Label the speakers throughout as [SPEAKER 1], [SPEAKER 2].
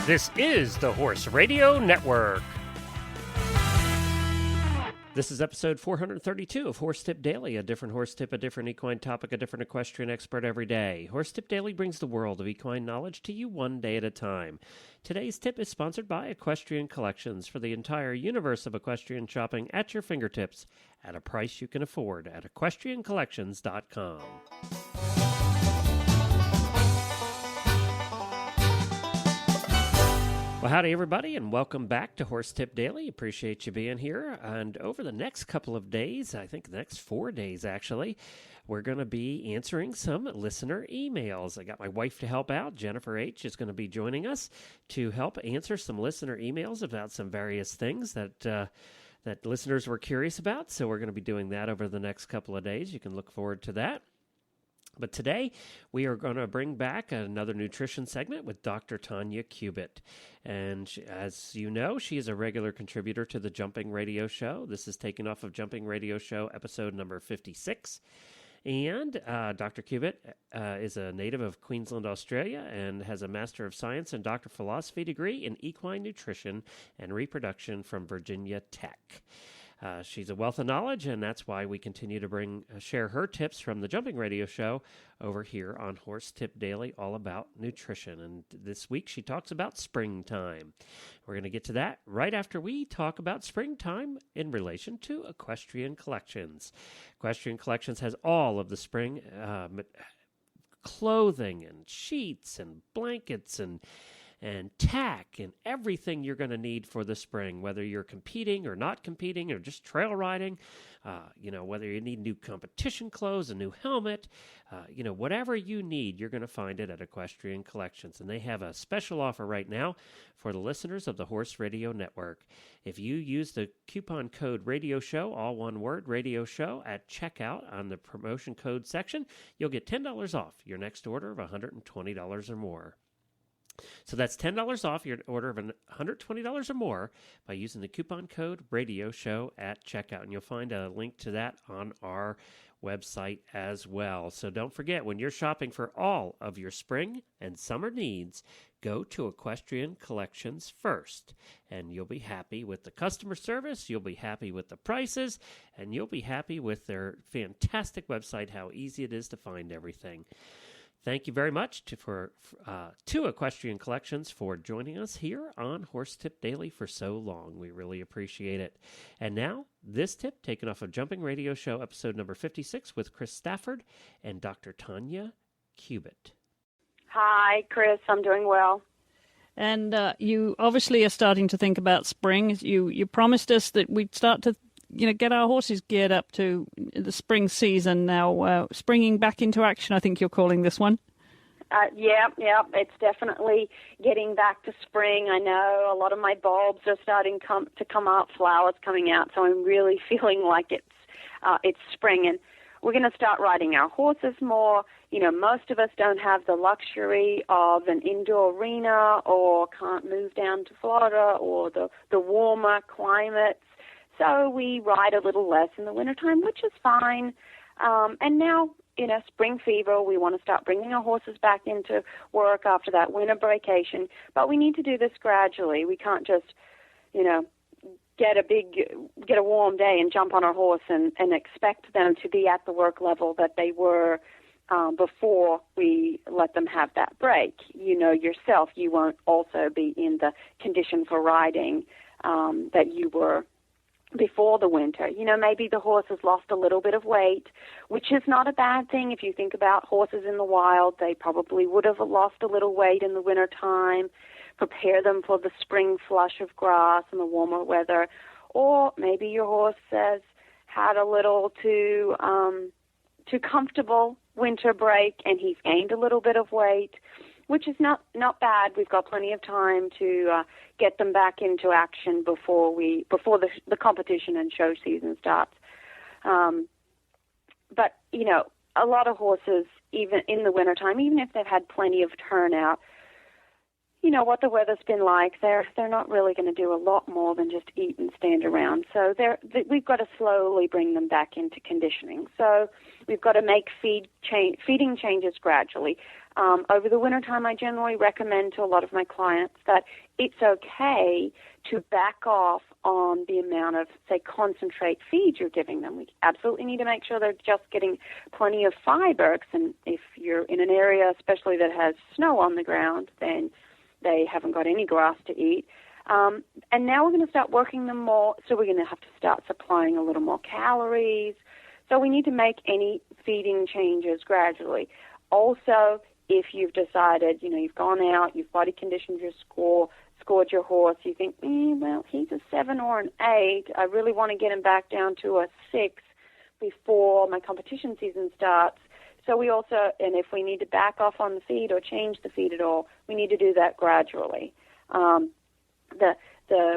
[SPEAKER 1] This is the Horse Radio Network. This is episode 432 of Horse Tip Daily, a different horse tip, a different equine topic, a different equestrian expert every day. Horse Tip Daily brings the world of equine knowledge to you one day at a time. Today's tip is sponsored by Equestrian Collections for the entire universe of equestrian shopping at your fingertips at a price you can afford at equestriancollections.com. Well, howdy, everybody, and welcome back to Horse Tip Daily. Appreciate you being here. And over the next couple of days, I think the next 4 days, actually, we're going to be answering some listener emails. I got my wife to help out. Jennifer H. is going to be joining us to help answer some listener emails about some various things that listeners were curious about. So we're going to be doing that over the next couple of days. You can look forward to that. But today, we are going to bring back another nutrition segment with Dr. Tanya Cubitt. And as you know, she is a regular contributor to the Jumping Radio Show. This is taken off of Jumping Radio Show episode number 56. And Dr. Cubitt is a native of Queensland, Australia, and has a Master of Science and Doctor of Philosophy degree in equine nutrition and reproduction from Virginia Tech. She's a wealth of knowledge, and that's why we continue to share her tips from the Jumping Radio Show over here on Horse Tip Daily, all about nutrition. And this week she talks about springtime. We're going to get to that right after we talk about springtime in relation to Equestrian Collections. Equestrian Collections has all of the spring clothing and sheets and blankets and tack and everything you're going to need for the spring, whether you're competing or not competing or just trail riding, whether you need new competition clothes, a new helmet, whatever you need, you're going to find it at Equestrian Collections. And they have a special offer right now for the listeners of the Horse Radio Network. If you use the coupon code Radio Show, all one word, Radio Show, at checkout on the promotion code section, you'll get $10 off your next order of $120 or more. So that's $10 off your order of $120 or more by using the coupon code Radio Show at checkout. And you'll find a link to that on our website as well. So don't forget, when you're shopping for all of your spring and summer needs, go to Equestrian Collections first. And you'll be happy with the customer service, you'll be happy with the prices, and you'll be happy with their fantastic website, how easy it is to find everything. Thank you very much to Equestrian Collections for joining us here on Horse Tip Daily for so long. We really appreciate it. And now, this tip taken off of Jumping Radio Show episode number 56 with Chris Stafford and Dr. Tanya Cubitt.
[SPEAKER 2] Hi, Chris. I'm doing well.
[SPEAKER 3] And you obviously are starting to think about spring. You promised us that we'd start to get our horses geared up to the spring season now, springing back into action, I think you're calling this one.
[SPEAKER 2] Yeah, it's definitely getting back to spring. I know a lot of my bulbs are starting to come out, flowers coming out, so I'm really feeling like it's spring, and we're going to start riding our horses more. Most of us don't have the luxury of an indoor arena or can't move down to Florida or the warmer climates. So we ride a little less in the wintertime, which is fine. And now, spring fever, we want to start bringing our horses back into work after that winter vacation. But we need to do this gradually. We can't just, get a warm day and jump on our horse and expect them to be at the work level that they were before we let them have that break. Yourself, you won't also be in the condition for riding that you were before the winter. Maybe the horse has lost a little bit of weight, which is not a bad thing. If you think about horses in the wild, they probably would have lost a little weight in the winter time, prepare them for the spring flush of grass and the warmer weather. Or maybe your horse has had a little too comfortable winter break and he's gained a little bit of weight, which is not bad. We've got plenty of time to get them back into action before the competition and show season starts. But a lot of horses, even in the wintertime, even if they've had plenty of turnout, you know, what the weather's been like, they're not really going to do a lot more than just eat and stand around. So we've got to slowly bring them back into conditioning. So we've got to make feeding changes gradually. Over the wintertime, I generally recommend to a lot of my clients that it's okay to back off on the amount of, say, concentrate feed you're giving them. We absolutely need to make sure they're just getting plenty of fiber. And if you're in an area, especially that has snow on the ground, then they haven't got any grass to eat. And now we're going to start working them more, so we're going to have to start supplying a little more calories. So we need to make any feeding changes gradually. Also, if you've decided, you know, you've gone out, you've body conditioned your scored your horse, you think, well, he's a 7 or an 8. I really want to get him back down to a 6 before my competition season starts. So we also, and if we need to back off on the feed or change the feed at all, we need to do that gradually.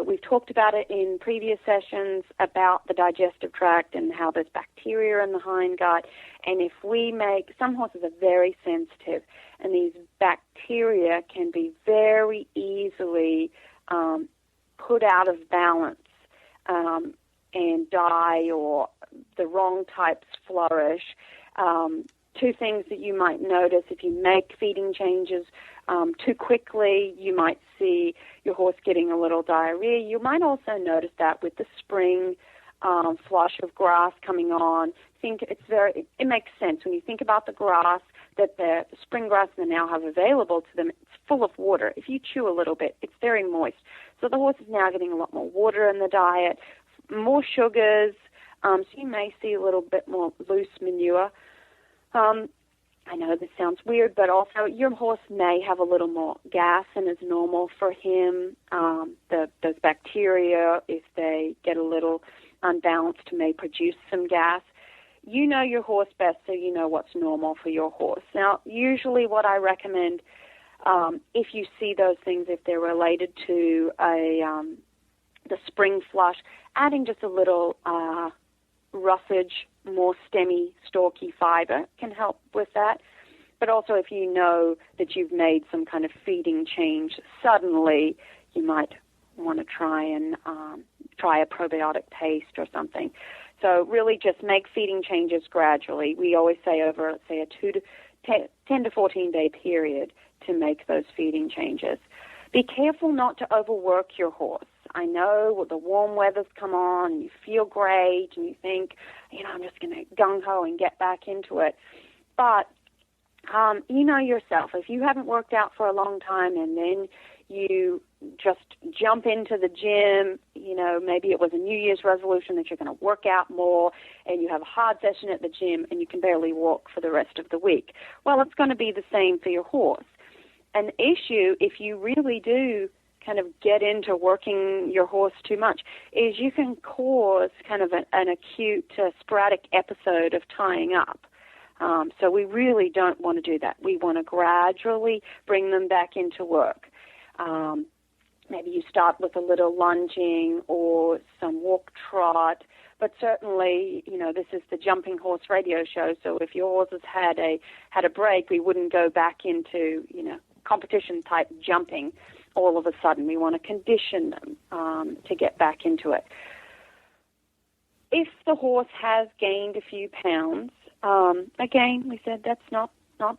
[SPEAKER 2] We've talked about it in previous sessions about the digestive tract and how there's bacteria in the hindgut. And if we some horses are very sensitive, and these bacteria can be very easily put out of balance and die, or the wrong types flourish. Two things that you might notice if you make feeding changes too quickly, you might see your horse getting a little diarrhea. You might also notice that with the spring flush of grass coming on. It makes sense when you think about the grass, that the spring grass they now have available to them. It's full of water. If you chew a little bit, it's very moist. So the horse is now getting a lot more water in the diet, more sugars. So you may see a little bit more loose manure. I know this sounds weird, but also your horse may have a little more gas than is normal for him. Those bacteria, if they get a little unbalanced, may produce some gas. You know your horse best, so you know what's normal for your horse. Now, usually what I recommend, if you see those things, if they're related to the spring flush, adding just a little roughage, more stemmy, stalky fiber can help with that. But also if you know that you've made some kind of feeding change suddenly, you might want to try a probiotic paste or something. So really just make feeding changes gradually. We always say over, let's say, a 10 to 14 day period to make those feeding changes. Be careful not to overwork your horse. I know the warm weather's come on and you feel great and you think, I'm just going to gung-ho and get back into it. But you know yourself, if you haven't worked out for a long time and then you just jump into the gym, maybe it was a New Year's resolution that you're going to work out more, and you have a hard session at the gym and you can barely walk for the rest of the week. Well, it's going to be the same for your horse. An issue, if you really do kind of get into working your horse too much, is you can cause kind of an acute sporadic episode of tying up. So we really don't want to do that. We want to gradually bring them back into work. Maybe you start with a little lunging or some walk trot, but certainly, this is the Jumping Horse radio show, so if your horse has had a break, we wouldn't go back into, competition-type jumping all of a sudden. We want to condition them to get back into it. If the horse has gained a few pounds, again, we said that's not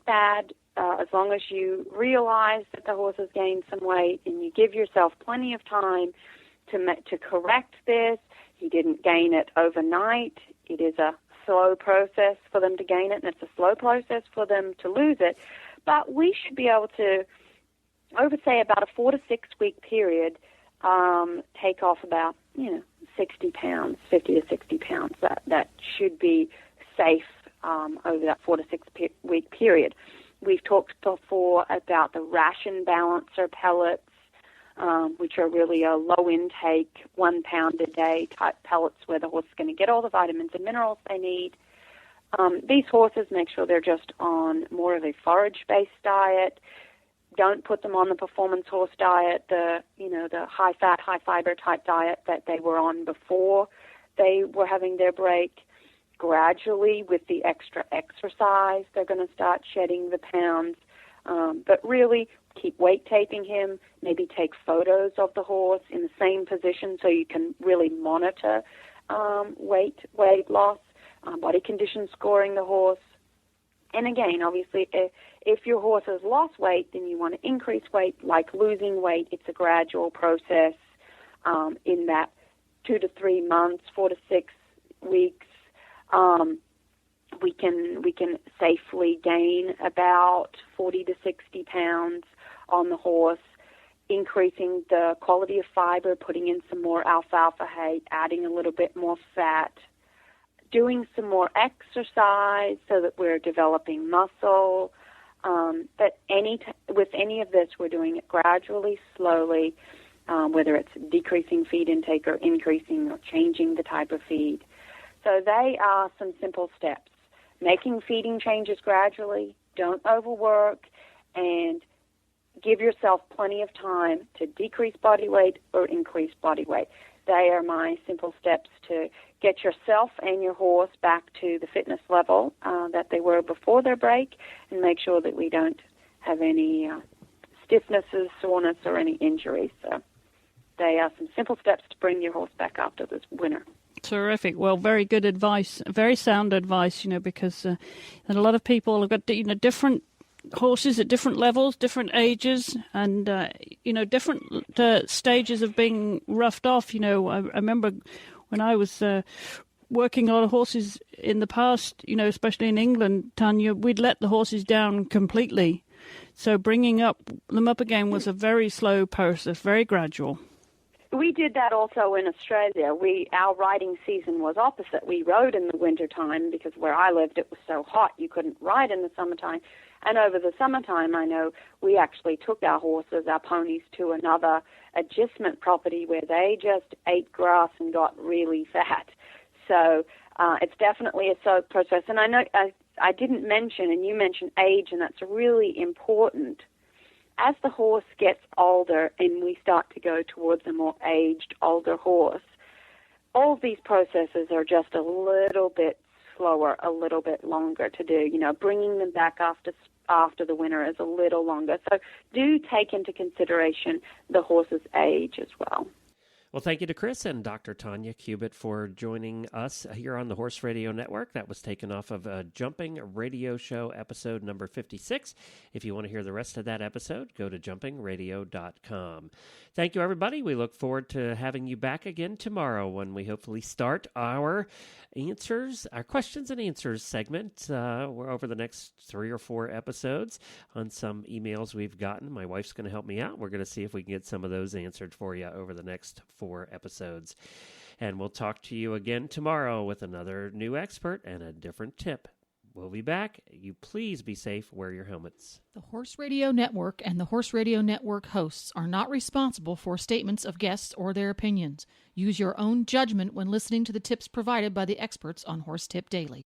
[SPEAKER 2] bad. As long as you realize that the horse has gained some weight and you give yourself plenty of time to correct this. He didn't gain it overnight. It is a slow process for them to gain it, and it's a slow process for them to lose it. But we should be able to, over, say, about a 4 to 6 week period, take off about, 60 pounds, 50 to 60 pounds. That should be safe over that 4 to 6 week period. We've talked before about the ration balancer pellets, which are really a low intake, 1 pound a day type pellets where the horse is going to get all the vitamins and minerals they need. These horses, make sure they're just on more of a forage-based diet. Don't put them on the performance horse diet, the high-fat, high-fiber type diet that they were on before they were having their break. Gradually, with the extra exercise, they're going to start shedding the pounds. But really, keep weight taping him, maybe take photos of the horse in the same position so you can really monitor weight loss, body condition scoring the horse. And again, obviously, if your horse has lost weight, then you want to increase weight. Like losing weight, it's a gradual process in that 2 to 3 months, 4 to 6 weeks. We can safely gain about 40 to 60 pounds on the horse, increasing the quality of fiber, putting in some more alfalfa hay, adding a little bit more fat, doing some more exercise so that we're developing muscle. But with any of this, we're doing it gradually, slowly, whether it's decreasing feed intake or increasing or changing the type of feed. So they are some simple steps. Making feeding changes gradually, don't overwork, and give yourself plenty of time to decrease body weight or increase body weight. They are my simple steps to get yourself and your horse back to the fitness level that they were before their break, and make sure that we don't have any stiffnesses, soreness, or any injuries. So they are some simple steps to bring your horse back after this winter.
[SPEAKER 3] Terrific. Well, very good advice, very sound advice, because a lot of people have got, different horses at different levels, different ages, and, different stages of being roughed off. I remember when I was working a lot of horses in the past, especially in England, Tanya, we'd let the horses down completely. So bringing them up again was a very slow process, very gradual.
[SPEAKER 2] We did that also in Australia. Our riding season was opposite. We rode in the wintertime because where I lived it was so hot you couldn't ride in the summertime. And over the summertime, I know we actually took our horses, our ponies, to another agistment property where they just ate grass and got really fat. So it's definitely a slow process. And I know I didn't mention, and you mentioned age, and that's really important. As the horse gets older and we start to go towards a more aged, older horse, all of these processes are just a little bit slower, a little bit longer to do. Bringing them back after the winter is a little longer. So do take into consideration the horse's age as well.
[SPEAKER 1] Well, thank you to Chris and Dr. Tanya Cubitt for joining us here on the Horse Radio Network. That was taken off of Jumping Radio Show episode number 56. If you want to hear the rest of that episode, go to jumpingradio.com. Thank you, everybody. We look forward to having you back again tomorrow when we hopefully start our questions and answers segment. We're over the next 3 or 4 episodes on some emails we've gotten. My wife's going to help me out. We're going to see if we can get some of those answered for you over the next 4 episodes. And we'll talk to you again tomorrow with another new expert and a different tip. We'll be back. You please be safe. Wear your helmets.
[SPEAKER 4] The Horse Radio Network and the Horse Radio Network hosts are not responsible for statements of guests or their opinions. Use your own judgment when listening to the tips provided by the experts on Horse Tip Daily.